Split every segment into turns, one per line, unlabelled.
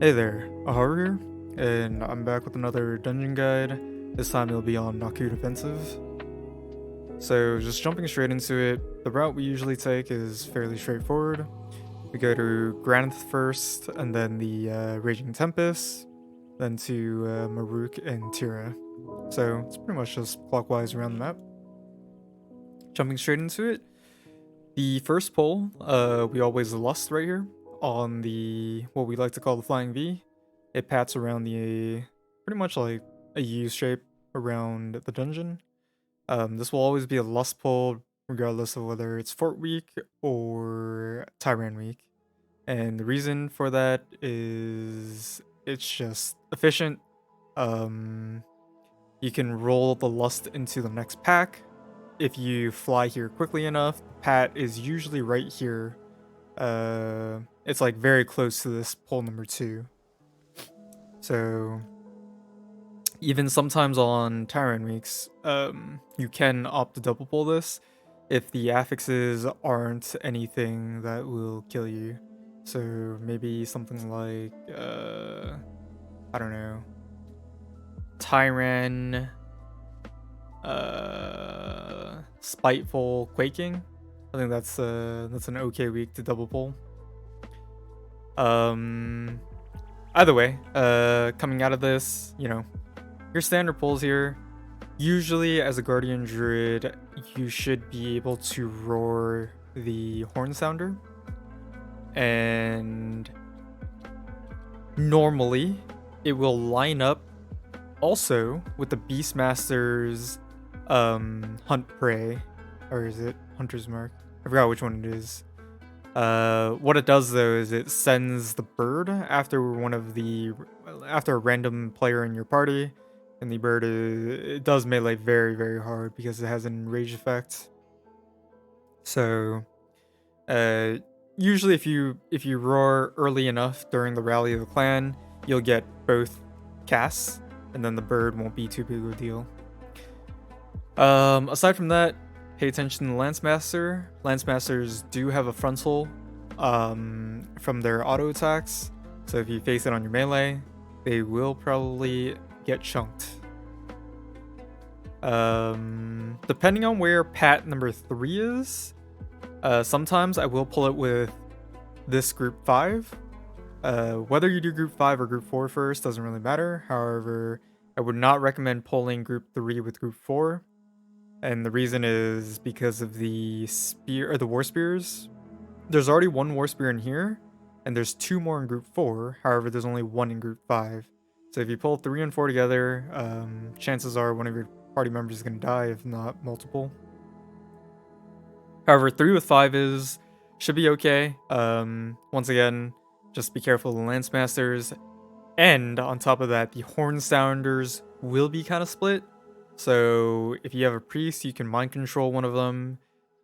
Hey there, Aharu here, and I'm back with another dungeon guide. This time it'll be on Nokhud Offensive. So just jumping straight into it, the route we usually take is fairly straightforward. We go to Granith first, and then the Raging Tempest, then to Maruk and Tira. So it's pretty much just clockwise around the map. Jumping straight into it, the first pole, we always lust right here on the what we like to call the flying V. It pats around the pretty much like a U shape around the dungeon. This will always be a lust pole regardless of whether it's Fort Week or Tyran Week. And the reason for that is it's just efficient. You can roll the lust into the next pack. If you fly here quickly enough, the pat is usually right here. It's like very close to this pole number 2. So even sometimes on Tyrant weeks, you can opt to double pull this if the affixes aren't anything that will kill you. So maybe something like I don't know, Tyran, Spiteful Quaking. I think that's an okay week to double pull. Either way, coming out of this, you know, your standard pulls here. Usually, as a Guardian Druid, you should be able to roar the Horn Sounder, and normally it will line up also with the Beastmaster's Hunt Prey, or is it Hunter's Mark? I forgot which one it is. What it does though is it sends the bird after a random player in your party, and the bird it does melee very, very hard because it has an enrage effect. So usually if you roar early enough during the rally of the clan, you'll get both casts, and then the bird won't be too big of a deal. Aside from that, pay attention to the Lancemaster. Lancemasters do have a frontal from their auto attacks, so if you face it on your melee, they will probably get chunked. Depending on where pat number 3 is, sometimes I will pull it with this group 5. Whether you do group 5 or group 4 first doesn't really matter. However, I would not recommend pulling group 3 with group 4. And the reason is because of the spear or the war spears. There's already one war spear in here, and there's 2 more in group 4. However, there's only 1 in group 5. So if you pull 3 and 4 together, chances are one of your party members is going to die, if not multiple. However, 3 with 5 should be okay. Once again, just be careful of the Lancemasters. And on top of that, the Horn Sounders will be kind of split. So if you have a priest, you can mind control one of them.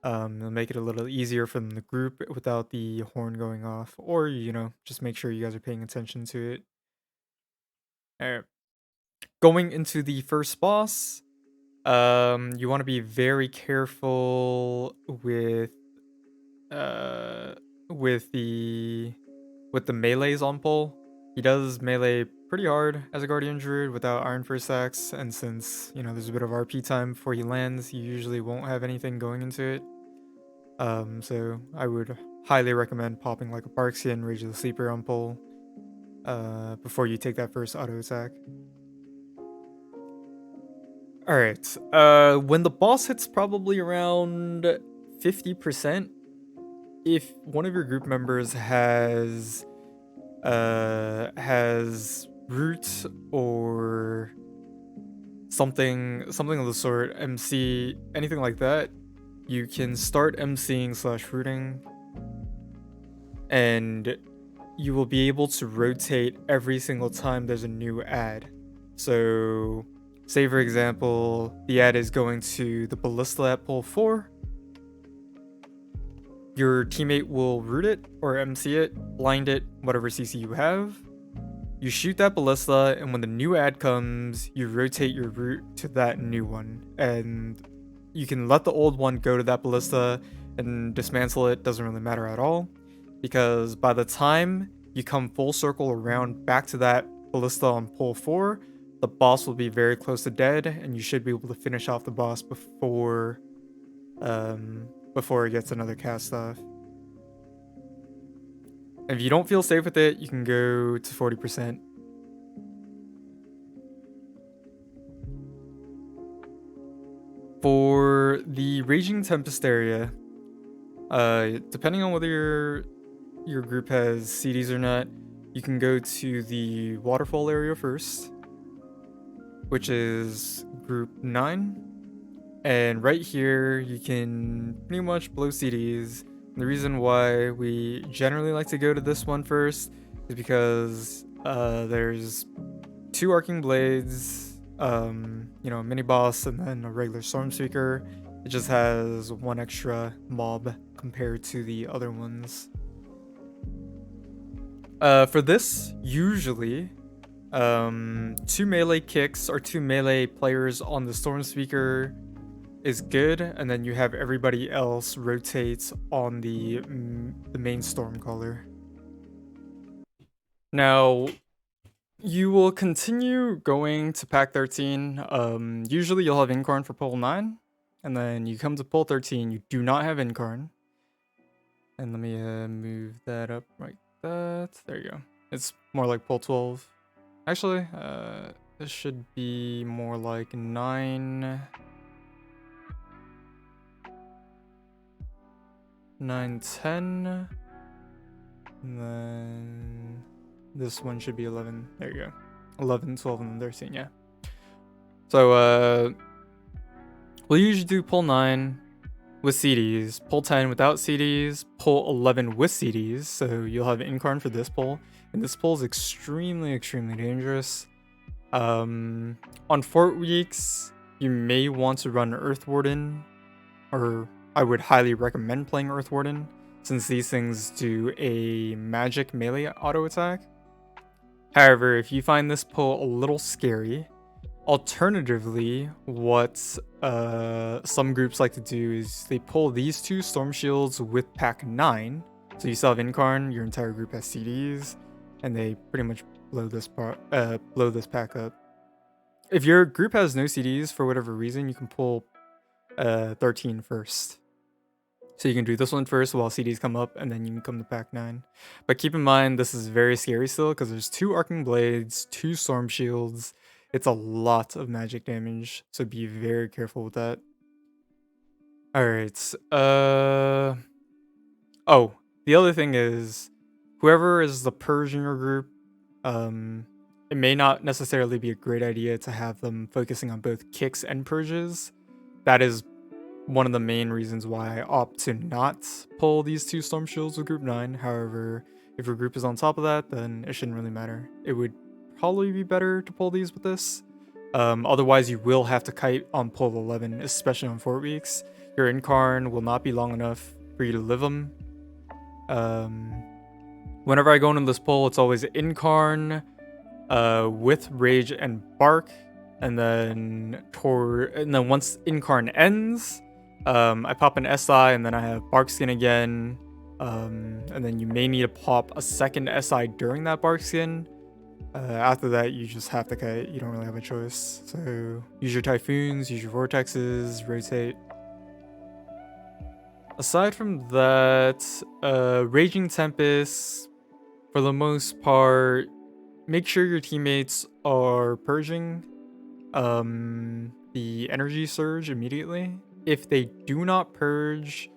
It'll make it a little easier for them to group without the horn going off. Or, you know, just make sure you guys are paying attention to it. Alright. Going into the first boss, you want to be very careful with the melees on pull. He does melee pretty hard as a Guardian Druid without Iron First Axe, and since, you know, there's a bit of RP time before he lands, you usually won't have anything going into it. So I would highly recommend popping like a Barkskin, Rage of the Sleeper on pull before you take that first auto attack. Alright, when the boss hits probably around 50%, if one of your group members has root or something of the sort, MC, anything like that, you can start MCing / rooting, and you will be able to rotate every single time there's a new ad. So say for example, the ad is going to the ballista at pull 4. Your teammate will root it or MC it, blind it, whatever CC you have. You shoot that ballista, and when the new ad comes, you rotate your root to that new one. And you can let the old one go to that ballista and dismantle it, doesn't really matter at all. Because by the time you come full circle around back to that ballista on pull 4, the boss will be very close to dead, and you should be able to finish off the boss before it gets another cast off. If you don't feel safe with it, you can go to 40%. For the Raging Tempest area, depending on whether your group has CDs or not, you can go to the Waterfall area first, which is group 9. And right here, you can pretty much blow CDs. And the reason why we generally like to go to this one first is because there's 2 Arcing Blades, mini boss, and then a regular Stormspeaker. It just has 1 extra mob compared to the other ones. For this, usually, 2 melee kicks or 2 melee players on the Stormspeaker is good, and then you have everybody else rotate on the main Stormcaller. Now, you will continue going to pack 13. Usually you'll have Incarn for pull 9, and then you come to pull 13, you do not have Incarn. And let me move that up like that. There you go. It's more like pull 12. Actually, this should be more like 9, 10, and then this one should be 11. There you go. 11, 12, and 13, yeah. So, we'll usually do pull 9 with CDs, pull 10 without CDs, pull 11 with CDs, so you'll have Incarn for this pull. And this pull is extremely, extremely dangerous. On Fort Weeks, you may want to run Earth Warden, or I would highly recommend playing Earth Warden, since these things do a magic melee auto attack. However, if you find this pull a little scary, alternatively, what some groups like to do is they pull these 2 Storm Shields with pack 9. So you still have Incarn, your entire group has CDs, and they pretty much blow this pack up. If your group has no CDs for whatever reason, you can pull 13 first. So you can do this one first while CDs come up, and then you can come to pack 9. But keep in mind, this is very scary still, because there's 2 Arcing Blades, 2 Storm Shields. It's a lot of magic damage, so be very careful with that. Alright, oh, the other thing is, whoever is the purge in your group, it may not necessarily be a great idea to have them focusing on both kicks and purges. That is one of the main reasons why I opt to not pull these 2 Storm Shields with group 9. However, if your group is on top of that, then it shouldn't really matter. It would probably be better to pull these with this. Otherwise, you will have to kite on pull 11, especially on 4 weeks. Your Incarn will not be long enough for you to live them. Whenever I go into this pull, it's always Incarn with Rage and Bark, and then once Incarn ends, I pop an SI, and then I have Bark Skin again, and then you may need to pop a second SI during that Bark Skin. After that, you just have to kite. You don't really have a choice. So use your Typhoons, use your Vortexes, rotate. Aside from that, Raging Tempest, for the most part, make sure your teammates are purging the energy surge immediately. If they do not purge,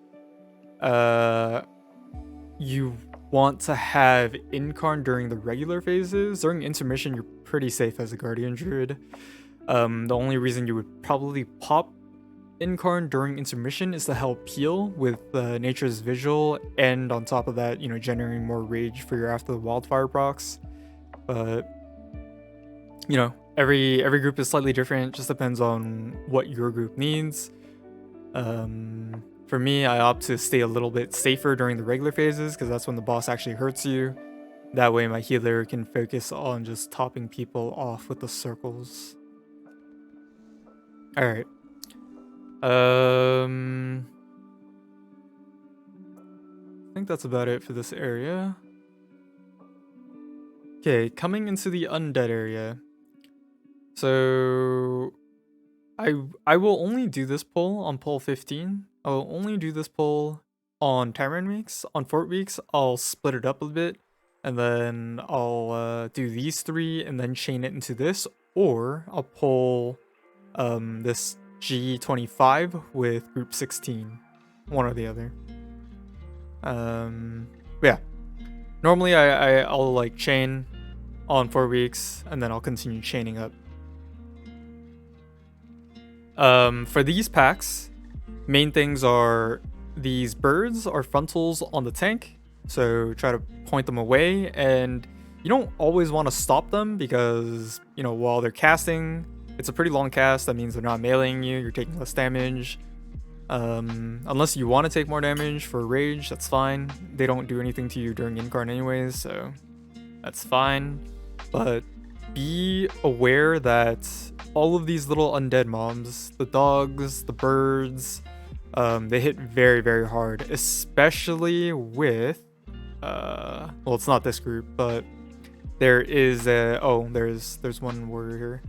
you want to have Incarn during the regular phases. During intermission, you're pretty safe as a Guardian Druid. The only reason you would probably pop Incarn during intermission is to help heal with Nature's Vigil, and on top of that, generating more rage for your After the Wildfire procs. But every group is slightly different. Just depends on what your group needs. For me, I opt to stay a little bit safer during the regular phases, because that's when the boss actually hurts you. That way my healer can focus on just topping people off with the circles. Alright. I think that's about it for this area. Okay, coming into the undead area. So I will only do this pull on pull 15. I will only do this pull on Tyrant weeks. On Fort weeks, I'll split it up a bit, and then I'll do these three and then chain it into this, or I'll pull this G25 with group 16, one or the other. Yeah. Normally I'll like chain on 4 weeks, and then I'll continue chaining up. For these packs, main things are these birds are frontals on the tank, so try to point them away, and you don't always want to stop them because, you know, while they're casting, it's a pretty long cast. That means they're not meleeing you, you're taking less damage. Unless you want to take more damage for rage, that's fine. They don't do anything to you during incarn anyways, so that's fine. But be aware that all of these little undead mobs, the dogs, the birds, they hit very, very hard, especially with, well, it's not this group, but there is a, oh, there's one warrior here.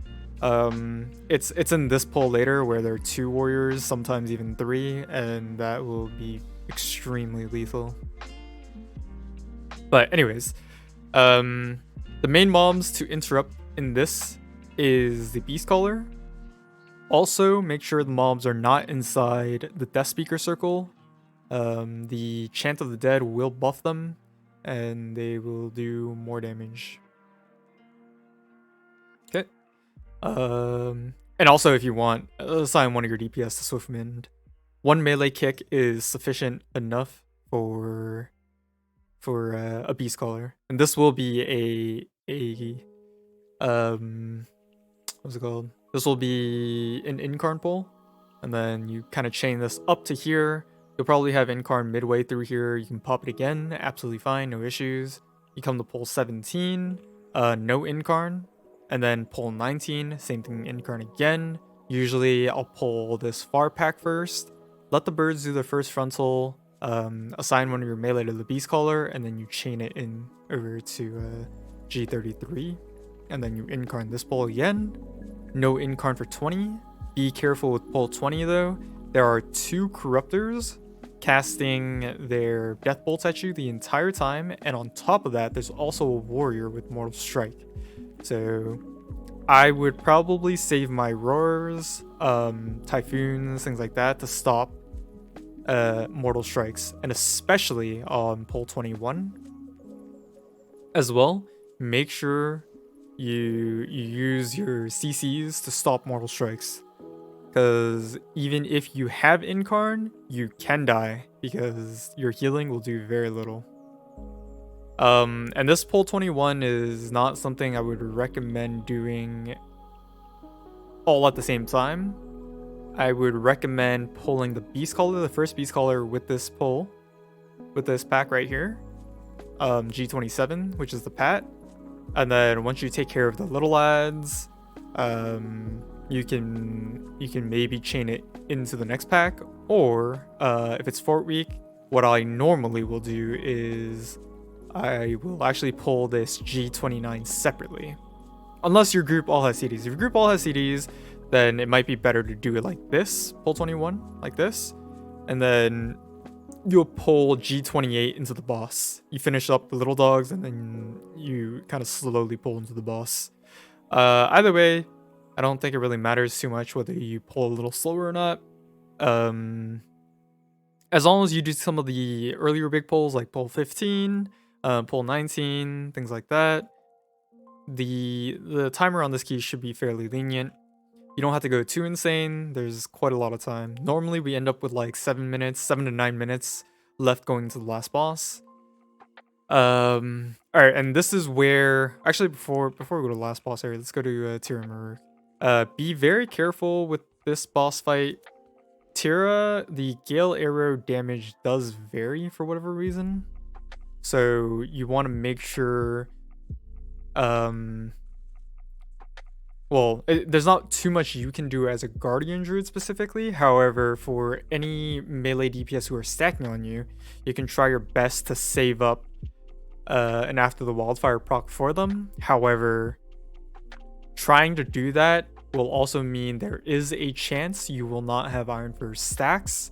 It's in this pull later where there are 2 warriors, sometimes even 3, and that will be extremely lethal. But anyways, the main mobs to interrupt in this is the Beast Caller. Also, make sure the mobs are not inside the Death Speaker circle. The Chant of the Dead will buff them, and they will do more damage. Okay. And also, if you want, assign one of your DPS to Swift Mend. 1 melee kick is sufficient enough for a Beast Caller, and this will be what's it called? This will be an Incarn pull, and then you kind of chain this up to here. You'll probably have Incarn midway through here. You can pop it again, absolutely fine, no issues. You come to pull 17, no Incarn, and then pull 19, same thing, Incarn again. Usually I'll pull this far pack first, let the birds do their first frontal, assign one of your melee to the Beast Caller, and then you chain it in over to G33, and then you Incarn this pull again. No Incarn for 20. Be careful with pull 20 though. There are 2 Corruptors casting their Death Bolts at you the entire time, and on top of that, there's also a Warrior with Mortal Strike. So I would probably save my Roars, Typhoons, things like that to stop Mortal Strikes, and especially on pull 21 as well. Make sure you use your CCs to stop Mortal Strikes, because even if you have Incarn, you can die because your healing will do very little. And this pull 21 is not something I would recommend doing all at the same time. I would recommend pulling the Beast Caller, the first Beast Caller, with this pull, with this pack right here, G27, which is the Pat. And then once you take care of the little lads, you can maybe chain it into the next pack, or if it's Fort Week, what I normally will do is I will actually pull this G29 separately. Unless your group all has CDs. If your group all has CDs, then it might be better to do it like this, pull 21, like this, and then you'll pull G28 into the boss. You finish up the little dogs, and then you kind of slowly pull into the boss. Either way, I don't think it really matters too much whether you pull a little slower or not. As long as you do some of the earlier big pulls, like pull 15, pull 19, things like that, the timer on this key should be fairly lenient. You don't have to go too insane. There's quite a lot of time. Normally we end up with like 7 to 9 minutes left going to the last boss. All right, and this is where, actually before we go to the last boss area, let's go to Tira. Be very careful with this boss fight. Tira, the Gale Arrow damage does vary for whatever reason, so you want to make sure there's not too much you can do as a Guardian Druid specifically. However, for any melee DPS who are stacking on you, you can try your best to save up and after the wildfire proc for them. However, trying to do that will also mean there is a chance you will not have Iron Fur stacks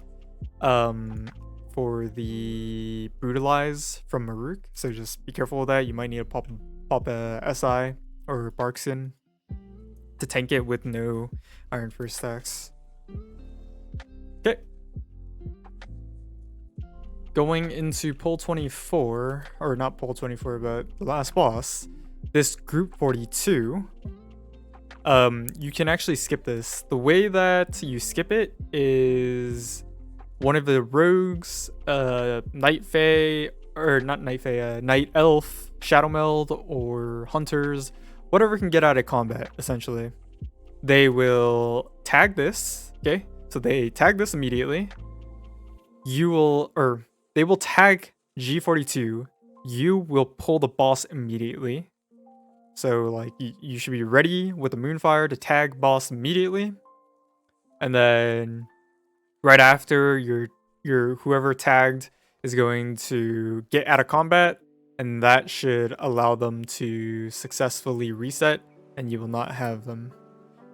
for the Brutalize from Maruk. So just be careful with that. You might need to pop a SI or Barkskin to tank it with no Iron Fur stacks. Okay. Going into pull 24, or not pull 24, but the last boss, this group 42, you can actually skip this. The way that you skip it is one of the rogues, Night Fae, or not Night Fae, Night Elf, Shadow Meld, or Hunters, whatever can get out of combat, essentially. They will tag this, okay? So they tag this immediately. They will tag G42. You will pull the boss immediately. So like you should be ready with the Moonfire to tag boss immediately. And then right after your whoever tagged is going to get out of combat, and that should allow them to successfully reset and you will not have them.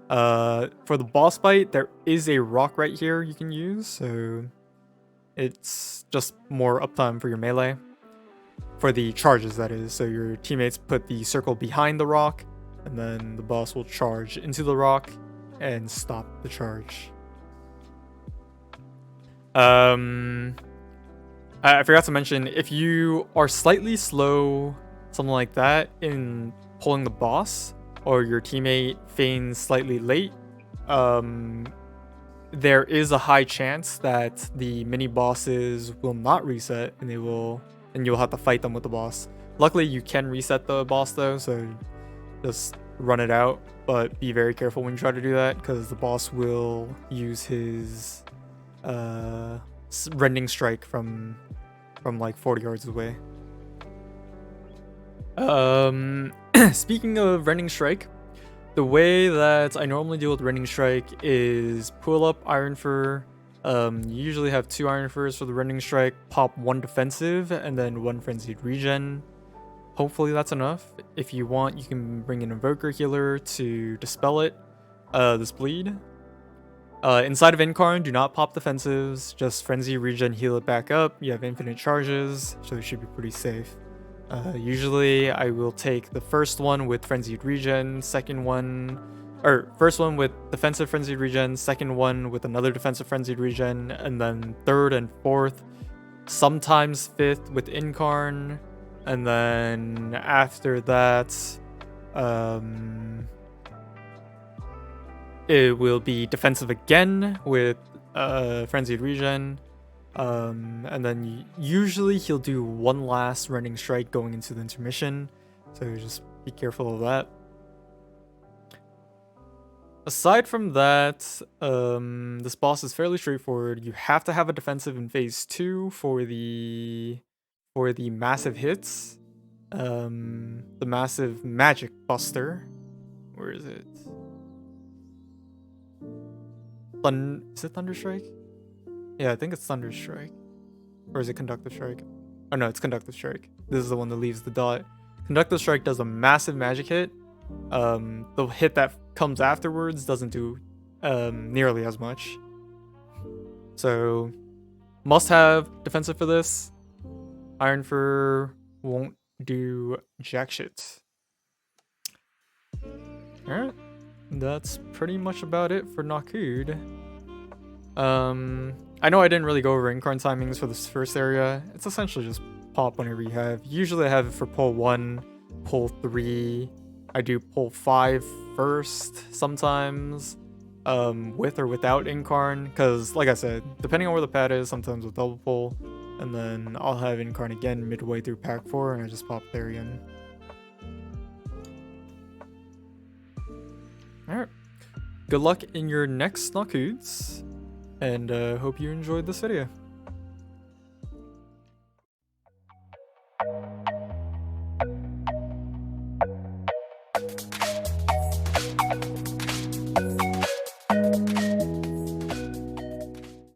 For the boss fight, there is a rock right here you can use, so it's just more uptime for your melee. For the charges, that is. So your teammates put the circle behind the rock, and then the boss will charge into the rock and stop the charge. I forgot to mention, if you are slightly slow, something like that, in pulling the boss, or your teammate feigns slightly late, there is a high chance that the mini bosses will not reset, and you'll have to fight them with the boss. Luckily, you can reset the boss though, so just run it out, but be very careful when you try to do that, because the boss will use his rending strike from like 40 yards away. Speaking of rending strike, the way that I normally deal with rending strike is pull up Iron Fur. You usually have 2 Iron Furs for the rending strike, pop 1 defensive, and then 1 frenzied regen. Hopefully that's enough. If you want, you can bring an Invoker Healer to dispel it, this bleed. Inside of Incarn, do not pop defensives, just frenzy regen, heal it back up. You have infinite charges, so it should be pretty safe. Usually I will take the first one with frenzied regen, first one with defensive frenzied regen, second one with another defensive frenzied regen, and then third and fourth, sometimes fifth with Incarn, and then after that, it will be defensive again with frenzied regen. And then usually he'll do 1 last rending strike going into the intermission, so just be careful of that. Aside from that, this boss is fairly straightforward. You have to have a defensive in phase 2 for the massive hits. The massive magic buster. Where is it? Is it Thunderstrike? Yeah, I think it's Thunderstrike. Or is it Conductive Strike? Oh no, it's Conductive Strike. This is the one that leaves the dot. Conductive Strike does a massive magic hit. The hit that comes afterwards doesn't do nearly as much. So, must have defensive for this. Iron Fur won't do jack shit. Alright, that's pretty much about it for Nokhud. I know I didn't really go over Incarn timings for this first area. It's essentially just pop whenever you have. Usually I have it for pull 1, pull 3. I do pull 5 first sometimes, with or without Incarn, because like I said, depending on where the pad is, sometimes with double pull, and then I'll have Incarn again midway through pack 4 and I just pop there again. Alright, good luck in your next Nokhuds, and hope you enjoyed this video.